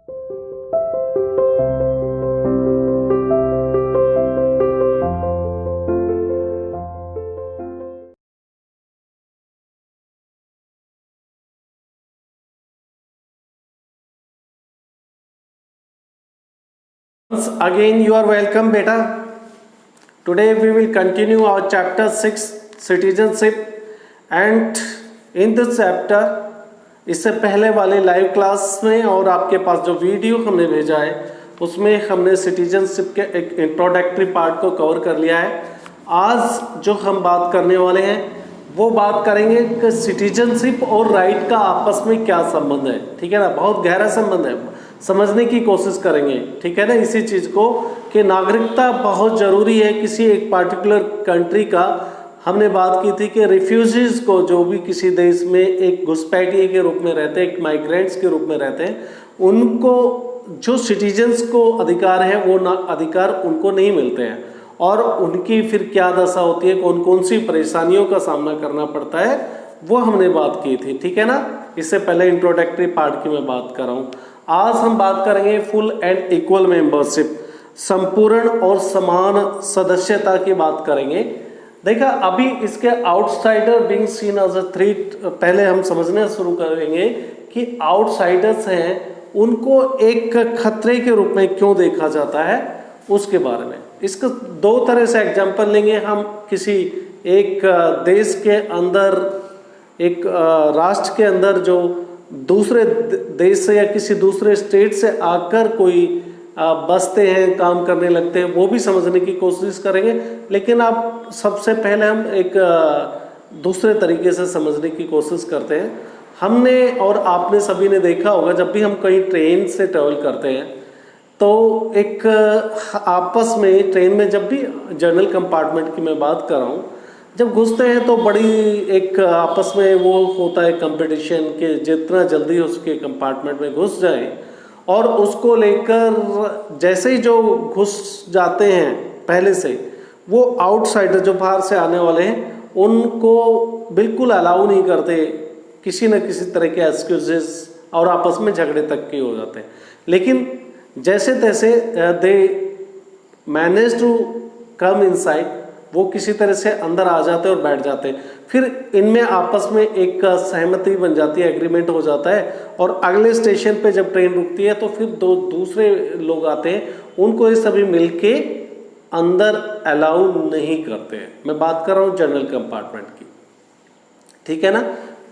Once again, you are welcome, beta. Today we will continue our chapter 6 citizenship, and in this chapter इससे पहले वाले live class में और आपके पास जो वीडियो हमने भेजा है उसमें हमने सिटीजनशिप के एक इंट्रोडक्टरी पार्ट को कवर कर लिया है। आज जो हम बात करने वाले हैं वो बात करेंगे कि सिटीजनशिप और राइट का आपस में क्या संबंध है। ठीक है ना, बहुत गहरा संबंध है, समझने की कोशिश करेंगे। ठीक है ना, इसी चीज़ को कि नागरिकता बहुत ज़रूरी है किसी एक पार्टिकुलर कंट्री का। हमने बात की थी कि रिफ्यूजीज को, जो भी किसी देश में एक घुसपैठिए के रूप में रहते हैं, एक माइग्रेंट्स के रूप में रहते हैं, उनको जो सिटीजन्स को अधिकार है वो अधिकार उनको नहीं मिलते हैं और उनकी फिर क्या दशा होती है, कौन कौन सी परेशानियों का सामना करना पड़ता है, वो हमने बात की थी। ठीक है ना, इससे पहले इंट्रोडक्टरी पार्ट की मैं बात कर रहा हूँ। आज हम बात करेंगे फुल एंड इक्वल मेंबरशिप, संपूर्ण और समान सदस्यता की बात करेंगे। देखा, अभी इसके outsider being seen as a threat पहले हम समझना शुरू करेंगे कि आउटसाइडर्स हैं उनको एक खतरे के रूप में क्यों देखा जाता है, उसके बारे में। इसका दो तरह से एग्जांपल लेंगे हम। किसी एक देश के अंदर, एक राष्ट्र के अंदर जो दूसरे देश से या किसी दूसरे स्टेट से आकर कोई बसते हैं, काम करने लगते हैं, वो भी समझने की कोशिश करेंगे। लेकिन आप सबसे पहले हम एक दूसरे तरीके से समझने की कोशिश करते हैं। हमने और आपने सभी ने देखा होगा, जब भी हम कहीं ट्रेन से ट्रेवल करते हैं तो एक आपस में ट्रेन में, जब भी जनरल कंपार्टमेंट की मैं बात कर रहा हूँ, जब घुसते हैं तो बड़ी एक आपस में वो होता है कंपटीशन के जितना जल्दी उसके कंपार्टमेंट में घुस जाए, और उसको लेकर जैसे ही जो घुस जाते हैं पहले से, वो आउटसाइडर जो बाहर से आने वाले हैं उनको बिल्कुल अलाउ नहीं करते, किसी न किसी तरह के एक्सक्यूजेस, और आपस में झगड़े तक के हो जाते हैं। लेकिन जैसे तैसे they manage to come inside, वो किसी तरह से अंदर आ जाते हैं और बैठ जाते हैं। फिर इनमें आपस में एक सहमति बन जाती है, एग्रीमेंट हो जाता है, और अगले स्टेशन पे जब ट्रेन रुकती है तो फिर दो दूसरे लोग आते हैं, उनको ये सभी मिलके अंदर अलाउ नहीं करते हैं। मैं बात कर रहा हूँ जनरल कंपार्टमेंट की। ठीक है ना,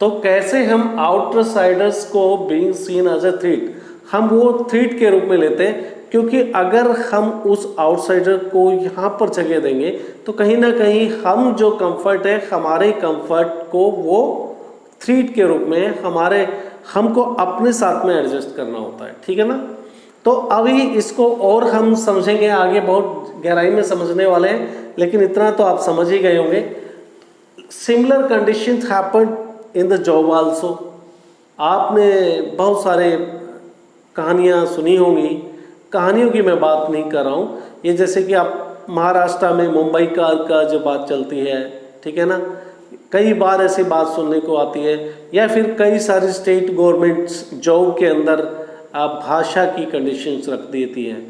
तो कैसे हम आउटसाइडर्स को being seen as a threat, हम वो थ्रेट के रूप में लेते हैं, क्योंकि अगर हम उस आउटसाइडर को यहाँ पर जगह देंगे तो कहीं ना कहीं हम जो कंफर्ट है, हमारे कंफर्ट को वो थ्रेट के रूप में हमको अपने साथ में एडजस्ट करना होता है। ठीक है ना, तो अभी इसको और हम समझेंगे आगे, बहुत गहराई में समझने वाले हैं, लेकिन इतना तो आप समझ ही गए होंगे। Similar conditions happened in the job also. आपने बहुत सारे कहानियाँ सुनी होंगी, कहानियों की मैं बात नहीं कर रहा हूँ। ये जैसे कि आप महाराष्ट्र में मुंबई कार का जो बात चलती है, ठीक है ना, कई बार ऐसी बात सुनने को आती है, या फिर कई सारी स्टेट गवर्नमेंट्स जॉब के अंदर भाषा की कंडीशंस रख देती हैं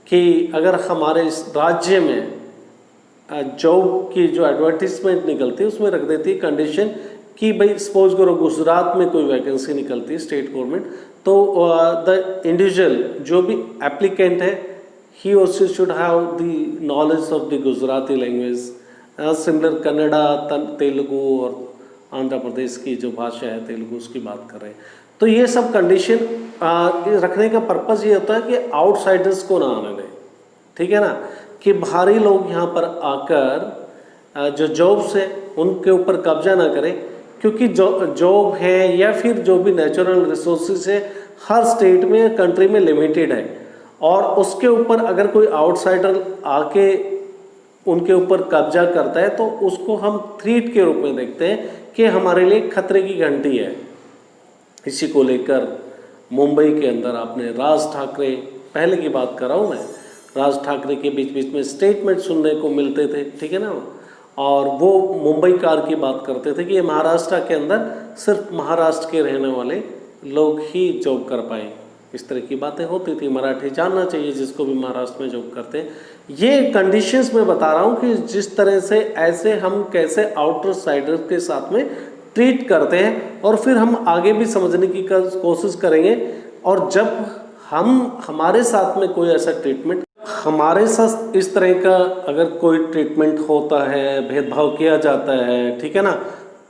कि अगर हमारे इस राज्य में जॉब की जो एडवर्टीजमेंट निकलती है उसमें रख देती है कंडीशन कि भाई सपोज करो गुजरात में कोई वैकेंसी निकलती है स्टेट गवर्नमेंट, तो द इंडिविजुअल जो भी एप्लीकेंट है, he also should have the knowledge of the Gujarati language, similar Kannada, Telugu और आंध्र प्रदेश की जो भाषा है तेलुगु, उसकी बात कर रहे हैं। तो ये सब कंडीशन रखने का पर्पज़ ये होता है कि आउटसाइडर्स को ना आने दें। ठीक है ना, कि बाहरी लोग यहाँ पर आकर जो जॉब्स है उनके ऊपर कब्जा ना करें, क्योंकि जॉब है या फिर जो भी नेचुरल रिसोर्सेज है हर स्टेट में, कंट्री में लिमिटेड है, और उसके ऊपर अगर कोई आउटसाइडर आके उनके ऊपर कब्जा करता है तो उसको हम थ्रेट के रूप में देखते हैं कि हमारे लिए खतरे की घंटी है। इसी को लेकर मुंबई के अंदर आपने राज ठाकरे, पहले की बात कर रहा हूँ मैं, राज ठाकरे के बीच बीच में स्टेटमेंट सुनने को मिलते थे। ठीक है ना, और वो मुंबई कार की बात करते थे कि ये महाराष्ट्र के अंदर सिर्फ महाराष्ट्र के रहने वाले लोग ही जॉब कर पाए। इस तरह की बातें होती थी। मराठी जानना चाहिए जिसको भी महाराष्ट्र में जॉब करते हैं। ये कंडीशंस में बता रहा हूँ कि जिस तरह से ऐसे हम कैसे आउटर साइडर के साथ में ट्रीट करते हैं, और फिर हम आगे भी समझने की कोशिश करेंगे। और जब हमारे साथ में कोई ऐसा ट्रीटमेंट, हमारे साथ इस तरह का अगर कोई ट्रीटमेंट होता है, भेदभाव किया जाता है, ठीक है ना,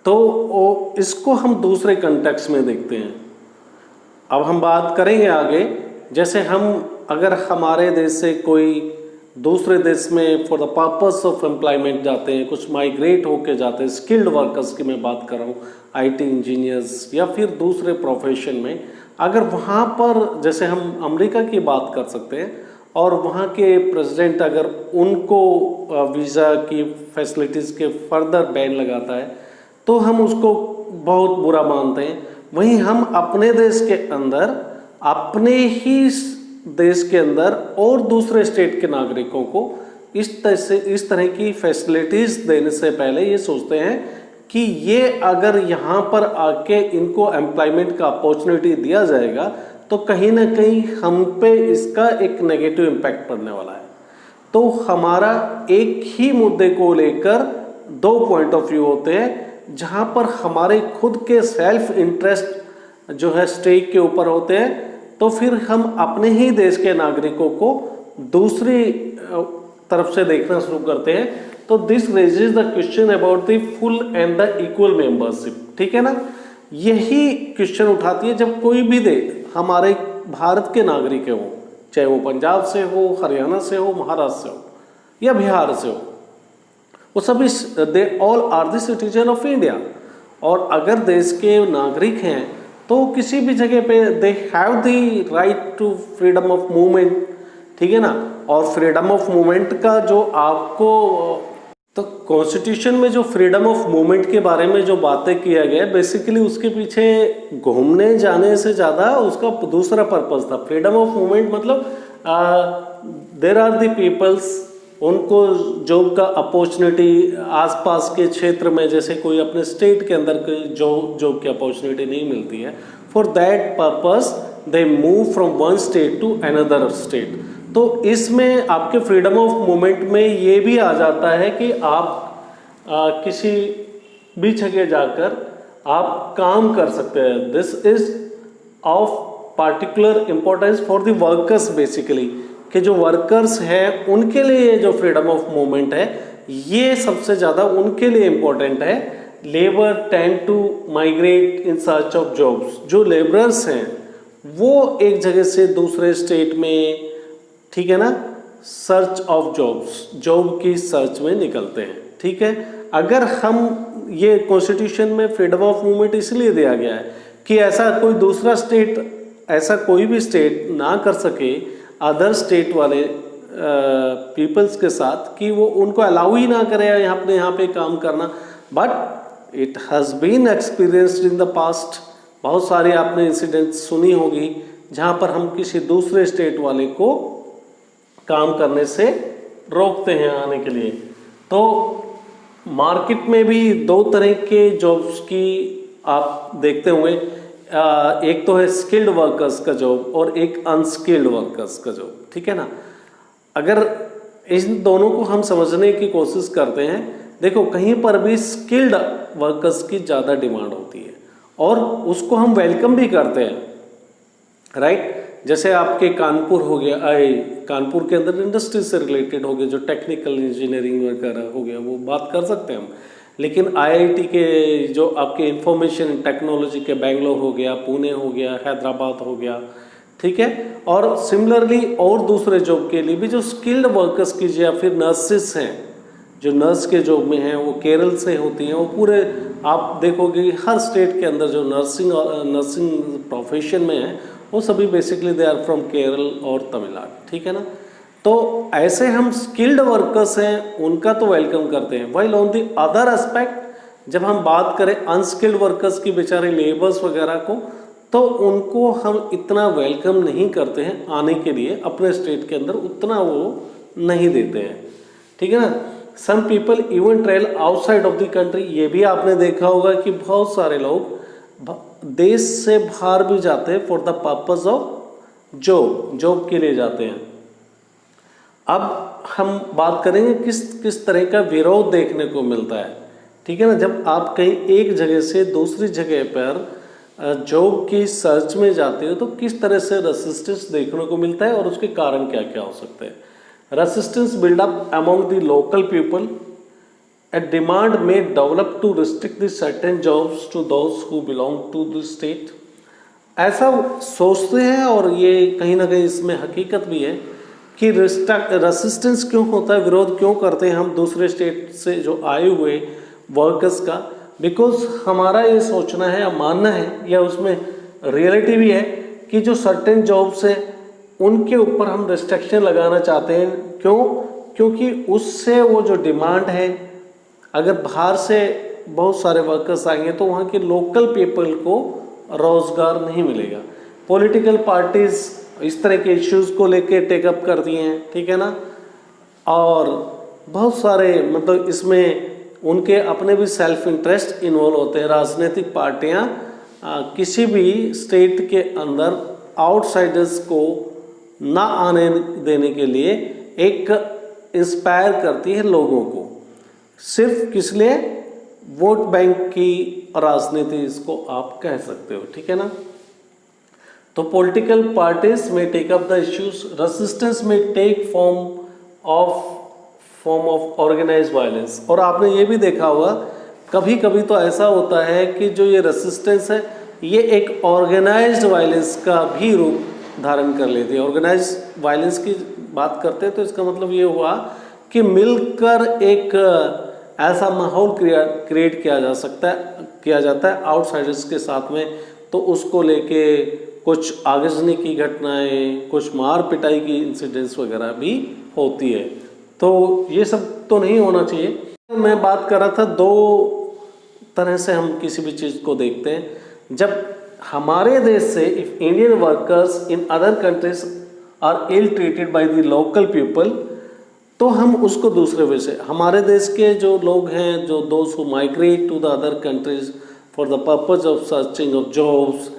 तो इसको हम दूसरे कंटेक्स्ट में देखते हैं। अब हम बात करेंगे आगे, जैसे हम अगर हमारे देश से कोई दूसरे देश में for the purpose of employment जाते हैं, कुछ माइग्रेट होके जाते हैं, स्किल्ड वर्कर्स की मैं बात कर रहा हूँ, आईटी इंजीनियर्स या फिर दूसरे प्रोफेशन में, अगर वहाँ पर जैसे हम अमेरिका की बात कर सकते हैं और वहाँ के प्रेसिडेंट अगर उनको वीज़ा की फैसिलिटीज़ के फर्दर बैन लगाता है तो हम उसको बहुत बुरा मानते हैं। वहीं हम अपने देश के अंदर, अपने ही देश के अंदर और दूसरे स्टेट के नागरिकों को इस तरह की फैसिलिटीज़ देने से पहले ये सोचते हैं कि ये अगर यहाँ पर आके इनको एम्प्लॉयमेंट का अपॉर्चुनिटी दिया जाएगा तो कहीं ना कहीं हम पे इसका एक नेगेटिव इम्पैक्ट पड़ने वाला है। तो हमारा एक ही मुद्दे को लेकर दो पॉइंट ऑफ व्यू होते हैं, जहाँ पर हमारे खुद के सेल्फ इंटरेस्ट जो है स्टेक के ऊपर होते हैं, तो फिर हम अपने ही देश के नागरिकों को दूसरी तरफ से देखना शुरू करते हैं। तो this raises the question about the full and the equal membership, ठीक है ना। यही क्वेश्चन उठाती है जब कोई भी हमारे भारत के नागरिक है, वो चाहे वो पंजाब से हो, हरियाणा से हो, महाराष्ट्र से हो या बिहार से हो, वो सभी they all are the citizen of India. और अगर देश के नागरिक हैं तो किसी भी जगह पे they have the right to freedom of movement, ठीक है ना। और फ्रीडम ऑफ मूवमेंट का जो आपको, तो कॉन्स्टिट्यूशन में जो फ्रीडम ऑफ मूवमेंट के बारे में जो बातें किया गया है, बेसिकली उसके पीछे घूमने जाने से ज़्यादा उसका दूसरा पर्पस था। फ्रीडम ऑफ मूवमेंट मतलब देर आर द पीपल्स, उनको जॉब का अपॉर्चुनिटी आसपास के क्षेत्र में, जैसे कोई अपने स्टेट के अंदर कोई जॉब की अपॉर्चुनिटी नहीं मिलती है, for that purpose they move from one state to another state. तो इसमें आपके फ्रीडम ऑफ मूवमेंट में ये भी आ जाता है कि आप किसी भी जगह जाकर आप काम कर सकते हैं। This is of particular importance for the workers, basically कि जो वर्कर्स हैं उनके लिए जो फ्रीडम ऑफ मूवमेंट है ये सबसे ज़्यादा उनके लिए इम्पोर्टेंट है। Labour tend to migrate in search of jobs, जो लेबरर्स हैं वो एक जगह से दूसरे स्टेट में, ठीक है ना, सर्च ऑफ जॉब्स, जॉब की सर्च में निकलते हैं, ठीक है। अगर हम ये कॉन्स्टिट्यूशन में फ्रीडम ऑफ मूवमेंट इसलिए दिया गया है कि ऐसा कोई दूसरा स्टेट, ऐसा कोई भी स्टेट ना कर सके अदर स्टेट वाले पीपल्स के साथ कि वो उनको अलाउ ही ना करे यहाँ पे काम करना। But it has been experienced in the past, बहुत सारे आपने इंसिडेंट्स सुनी होगी जहाँ पर हम किसी दूसरे स्टेट वाले को काम करने से रोकते हैं आने के लिए। तो मार्केट में भी दो तरह के जॉब्स की आप देखते होंगे, एक तो है स्किल्ड वर्कर्स का जॉब और एक अनस्किल्ड वर्कर्स का जॉब, ठीक है ना। अगर इन दोनों को हम समझने की कोशिश करते हैं, देखो कहीं पर भी स्किल्ड वर्कर्स की ज़्यादा डिमांड होती है और उसको हम वेलकम भी करते हैं, राइट। जैसे आपके कानपुर हो गया, कानपुर के अंदर इंडस्ट्री से रिलेटेड हो गया, जो टेक्निकल इंजीनियरिंग वगैरह हो गया, वो बात कर सकते हैं हम। लेकिन आईआईटी के जो आपके इंफॉर्मेशन टेक्नोलॉजी के बेंगलोर हो गया, पुणे हो गया, हैदराबाद हो गया, ठीक है। और सिमिलरली और दूसरे जॉब के लिए भी जो स्किल्ड वर्कर्स कीजिए या फिर नर्सेस हैं, जो नर्स के जॉब में हैं वो केरल से होती हैं। वो पूरे आप देखोगे हर स्टेट के अंदर जो नर्सिंग प्रोफेशन में है वो सभी basically they are from Kerala और तमिलनाडु, ठीक है ना। तो ऐसे हम स्किल्ड वर्कर्स हैं उनका तो वेलकम करते हैं। While on the other aspect जब हम बात करें अनस्किल्ड वर्कर्स की, बेचारे लेबर्स वगैरह को, तो उनको हम इतना वेलकम नहीं करते हैं आने के लिए, अपने स्टेट के अंदर उतना वो नहीं देते हैं, ठीक है ना। Some people even travel outside of the country, ये भी आपने देखा होगा कि बहुत सारे लोग देश से बाहर भी जाते हैं for the purpose of job के लिए जाते हैं। अब हम बात करेंगे किस तरह का विरोध देखने को मिलता है। ठीक है ना, जब आप कहीं एक जगह से दूसरी जगह पर जॉब की सर्च में जाते हो तो किस तरह से रेसिस्टेंस देखने को मिलता है और उसके कारण क्या क्या हो सकते हैं। Resistance build up among the local people, a demand may develop to restrict the certain jobs to those who belong to the state। ऐसा सोचते हैं और ये कहीं ना कहीं इसमें हकीकत भी है कि रेसिस्टेंस क्यों होता है, विरोध क्यों करते हैं हम दूसरे स्टेट से जो आए हुए वर्कर्स का। बिकॉज हमारा ये सोचना है या मानना है या उसमें रियलिटी भी है कि जो सर्टेन जॉब्स हैं उनके ऊपर हम रिस्ट्रिक्शन लगाना चाहते हैं। क्योंकि उससे वो जो डिमांड है, अगर बाहर से बहुत सारे वर्कर्स आएंगे तो वहाँ के लोकल पीपल को रोजगार नहीं मिलेगा। पॉलिटिकल पार्टीज इस तरह के इश्यूज को लेके टेकअप करती हैं, ठीक है ना, और बहुत सारे मतलब इसमें उनके अपने भी सेल्फ इंटरेस्ट इन्वॉल्व होते हैं। राजनीतिक पार्टियां किसी भी स्टेट के अंदर आउटसाइडर्स को ना आने देने के लिए एक इंस्पायर करती है लोगों को, सिर्फ किस लिए, वोट बैंक की राजनीति इसको आप कह सकते हो। ठीक है ना, तो पॉलिटिकल पार्टीज में take up the issues, resistance में take form of organised violence. और आपने ये भी देखा होगा कभी कभी तो ऐसा होता है कि जो ये रेसिस्टेंस है ये एक ऑर्गेनाइज्ड वायलेंस का भी रूप धारण कर लेती है। ऑर्गेनाइज्ड वायलेंस की बात करते हैं तो इसका मतलब ये हुआ कि मिलकर एक ऐसा माहौल क्रिएट किया जाता है आउटसाइडर्स के साथ में, तो उसको लेके कुछ आगजनी की घटनाएं, कुछ मार पिटाई की इंसिडेंट्स वगैरह भी होती है। तो ये सब तो नहीं होना चाहिए। मैं बात कर रहा था दो तरह से हम किसी भी चीज़ को देखते हैं। जब हमारे देश से if Indian workers in other countries are ill treated by the local people, तो हम उसको दूसरे वे से, हमारे देश के जो लोग हैं, जो दोस्त who migrate to the other countries for the purpose of searching of jobs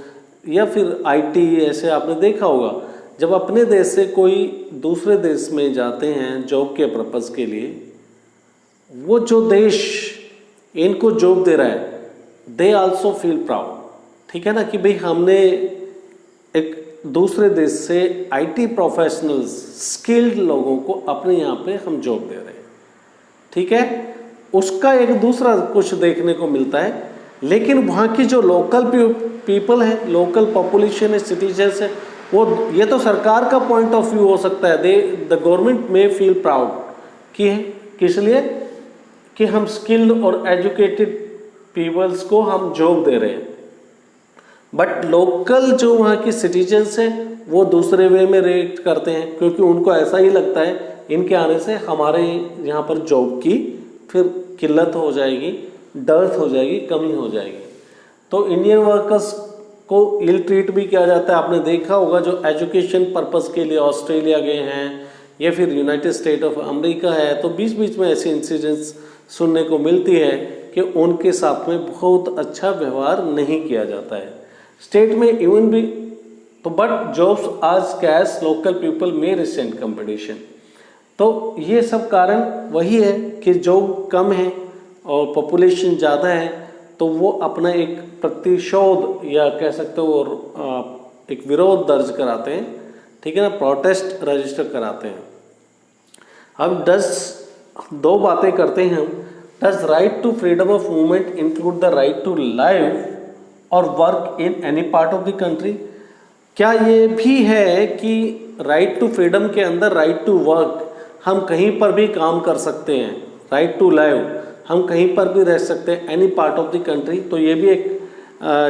या फिर आईटी, ऐसे आपने देखा होगा जब अपने देश से कोई दूसरे देश में जाते हैं जॉब के पर्पज के लिए, वो जो देश इनको जॉब दे रहा है दे आल्सो फील प्राउड। ठीक है ना, कि भाई हमने एक दूसरे देश से आईटी प्रोफेशनल्स, स्किल्ड लोगों को अपने यहाँ पे हम जॉब दे रहे हैं। ठीक है, उसका एक दूसरा कुछ देखने को मिलता है। लेकिन वहाँ की जो लोकल पीपल है, लोकल पॉपुलेशन है, सिटीजन्स है, वो ये तो सरकार का पॉइंट ऑफ व्यू हो सकता है, द गवर्नमेंट में फील प्राउड कि किस लिए कि हम स्किल्ड और एजुकेटेड पीपल्स को हम जॉब दे रहे हैं। बट लोकल जो वहाँ की सिटीजन्स हैं वो दूसरे वे में रिएक्ट करते हैं, क्योंकि उनको ऐसा ही लगता है इनके आने से हमारे यहाँ पर जॉब की फिर किल्लत हो जाएगी, डर्थ हो जाएगी, कमी हो जाएगी। तो इंडियन वर्कर्स को इल ट्रीट भी किया जाता है। आपने देखा होगा जो एजुकेशन पर्पस के लिए ऑस्ट्रेलिया गए हैं या फिर यूनाइटेड स्टेट ऑफ अमेरिका है, तो बीच बीच में ऐसी इंसिडेंट्स सुनने को मिलती है कि उनके साथ में बहुत अच्छा व्यवहार नहीं किया जाता है। स्टेट में इवन भी तो बट जॉब्स आज कैश लोकल पीपल में रिसेंट कंपटीशन। तो ये सब कारण वही है कि जॉब कम है और पॉपुलेशन ज़्यादा है, तो वो अपना एक प्रतिशोध या कह सकते हो एक विरोध दर्ज कराते हैं। ठीक है ना, प्रोटेस्ट रजिस्टर कराते हैं। अब दो बातें करते हैं हम। Does right to freedom of movement include the right to live or work in any part of the country? क्या ये भी है कि राइट टू फ्रीडम के अंदर राइट टू वर्क, हम कहीं पर भी काम कर सकते हैं, राइट टू लाइव हम कहीं पर भी रह सकते हैं, any part of the country? तो ये भी एक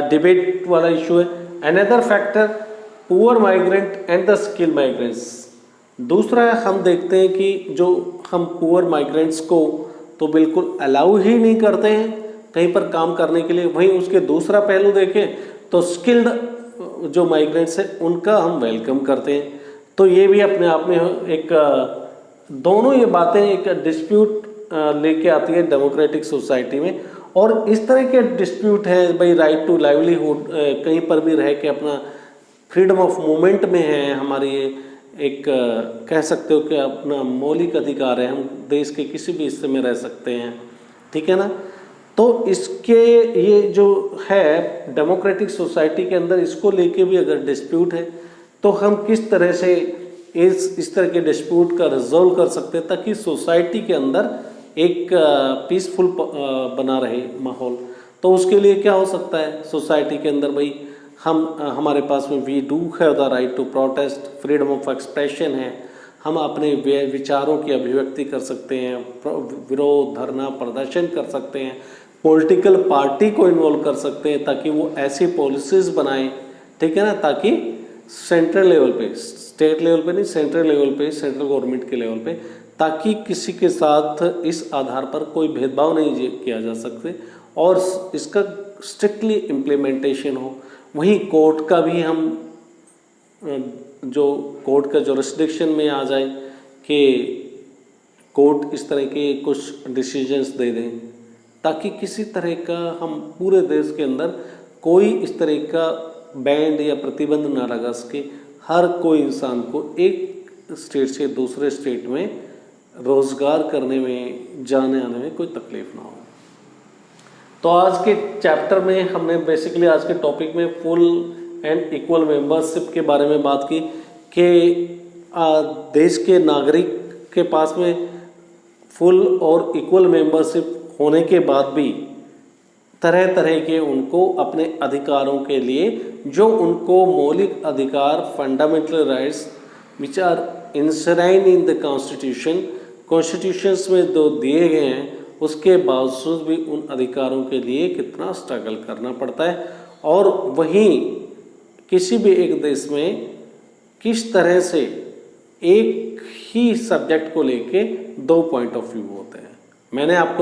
डिबेट वाला इशू है। Another factor poor migrant and the skill migrants. दूसरा हम देखते हैं कि जो हम पुअर माइग्रेंट्स को तो बिल्कुल अलाउ ही नहीं करते हैं कहीं पर काम करने के लिए। वहीं उसके दूसरा पहलू देखें तो स्किल्ड जो माइग्रेंट्स हैं उनका हम वेलकम करते हैं। तो ये भी अपने आप में एक दोनों ये बातें एक डिस्प्यूट लेके आती है डेमोक्रेटिक सोसाइटी में। और इस तरह के डिस्प्यूट है भाई, राइट टू लाइवलीहुड, कहीं पर भी रह के अपना फ्रीडम ऑफ मूवमेंट में है, हमारी एक कह सकते हो कि अपना मौलिक अधिकार है, हम देश के किसी भी हिस्से में रह सकते हैं, ठीक है ना। तो इसके ये जो है डेमोक्रेटिक सोसाइटी के अंदर इसको लेके भी अगर डिस्प्यूट है तो हम किस तरह से इस तरह के डिस्प्यूट का रिजॉल्व कर सकते हैं ताकि सोसाइटी के अंदर एक पीसफुल बना रहे माहौल। तो उसके लिए क्या हो सकता है सोसाइटी के अंदर, भाई हमारे पास में we do have the right to protest, freedom of expression है, हम अपने विचारों की अभिव्यक्ति कर सकते हैं, विरोध धरना प्रदर्शन कर सकते हैं, पॉलिटिकल पार्टी को इन्वॉल्व कर सकते हैं ताकि वो ऐसी पॉलिसीज बनाएं, ठीक है ना, ताकि सेंट्रल लेवल पे, स्टेट लेवल पे नहीं, सेंट्रल लेवल पे, सेंट्रल गवर्नमेंट के लेवल पे, ताकि किसी के साथ इस आधार पर कोई भेदभाव नहीं किया जा सकते और इसका स्ट्रिक्टली इम्प्लीमेंटेशन हो। वहीं कोर्ट का भी हम जो कोर्ट का जुरिस्डिक्शन में आ जाए कि कोर्ट इस तरह के कुछ डिसीजंस दे दें ताकि किसी तरह का हम पूरे देश के अंदर कोई इस तरह का बैंड या प्रतिबंध ना लगा सके, हर कोई इंसान को एक स्टेट से दूसरे स्टेट में रोजगार करने में, जाने आने में कोई तकलीफ ना हो। तो आज के चैप्टर में हमने बेसिकली आज के टॉपिक में फुल एंड इक्वल मेंबरशिप के बारे में बात की कि देश के नागरिक के पास में फुल और इक्वल मेंबरशिप होने के बाद भी तरह तरह के उनको अपने अधिकारों के लिए, जो उनको मौलिक अधिकार, fundamental rights which are enshrined in the constitutions में जो दिए गए हैं, उसके बावजूद भी उन अधिकारों के लिए कितना स्ट्रगल करना पड़ता है। और वहीं किसी भी एक देश में किस तरह से एक ही सब्जेक्ट को लेके दो पॉइंट ऑफ व्यू होते हैं। मैंने आपको